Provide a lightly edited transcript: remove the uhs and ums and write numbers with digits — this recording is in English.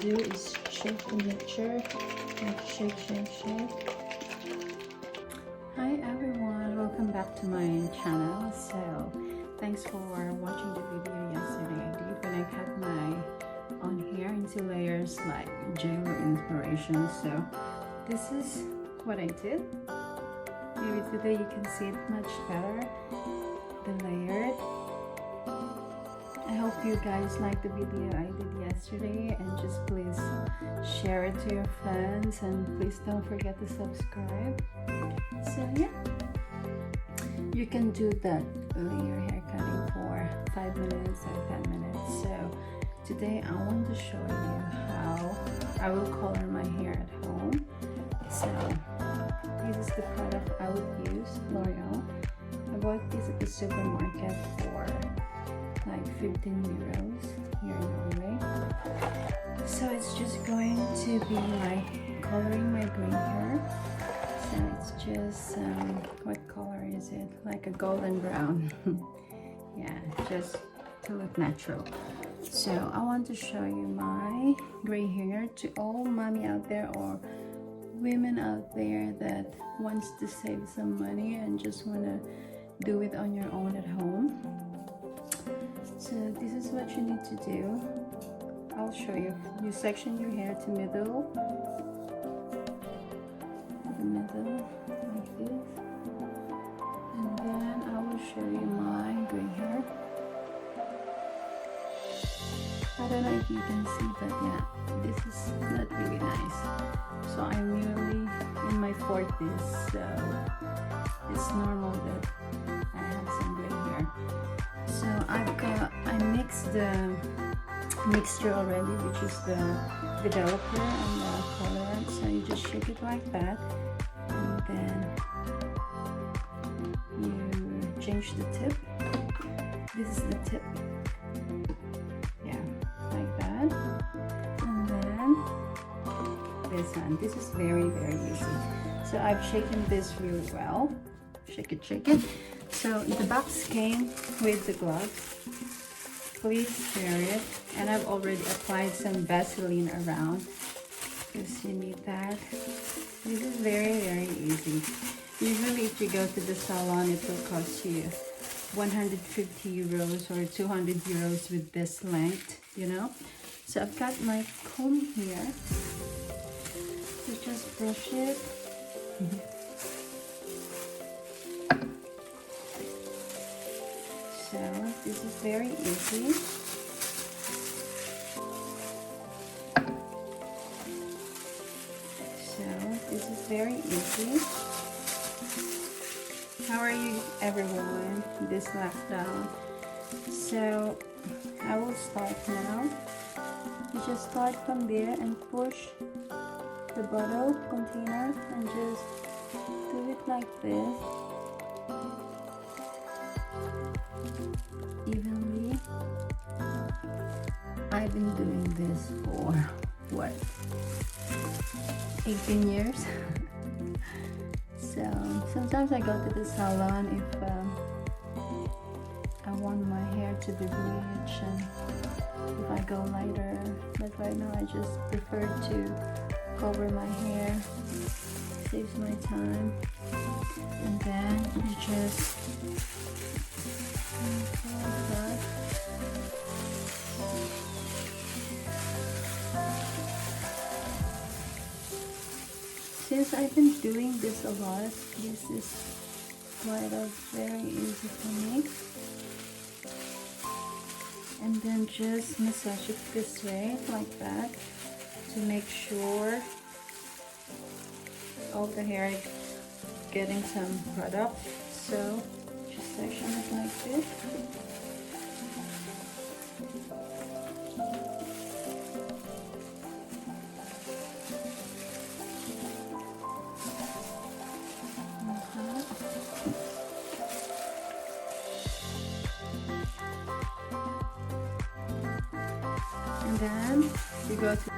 do is shake the mixture. Like shake, shake, shake. Hi everyone, welcome back to my channel. So thanks for watching the video yesterday I did when I cut my on hair into layers like J-Lo inspiration. So this is what I did. Maybe today you can see it much better, the layered. I hope you guys liked the video I did yesterday, and just please share it to your friends, and please don't forget to subscribe. So yeah, you can do that layer hair cutting for 5 minutes or 10 minutes. So today I want to show you how I will color my hair at home. So this is the product I would use, L'Oreal. I bought this at the supermarket for like 15 euros here in Norway. So it's just going to be like coloring my green hair. So it's just what color is it? Like a golden brown. Yeah, just to look natural. So I want to show you my gray hair to all mommy out there or women out there that wants to save some money and just want to do it on your own at home. So this is what you need to do. I'll show you. You section your hair to middle, like this, and then I will show you my gray hair. I don't know if you can see, but yeah, this is not really nice. So I'm nearly in my 40s, so it's normal that I have some gray hair. So I mixed the mixture already, which is the developer and the colorant. So you just shake it like that, and then you change the tip. This is the tip. Yeah, like that. And then this one. This is very, very easy. So I've shaken this really well. Shake it, shake it. So the box came with the gloves. Please wear it. And I've already applied some Vaseline around because you need that. This is very, very easy. Usually if you go to the salon, it will cost you 150 euros or 200 euros with this length, you know. So I've got my comb here. So just brush it. So this is very easy. So this is very easy. How are you everyone this lockdown? So I will start now. You just start from there and push the bottle container and just do it like this. Evenly. I've been doing this for what, 18 years. So sometimes I go to the salon if I want my hair to be bleached and if I go lighter, but right now I just prefer to cover my hair. Saves my time. And then you just since I've been doing this a lot, this is quite very easy for me. And then just massage it this way, like that, to make sure all the hair is getting some product. So just section it like this. And then you go to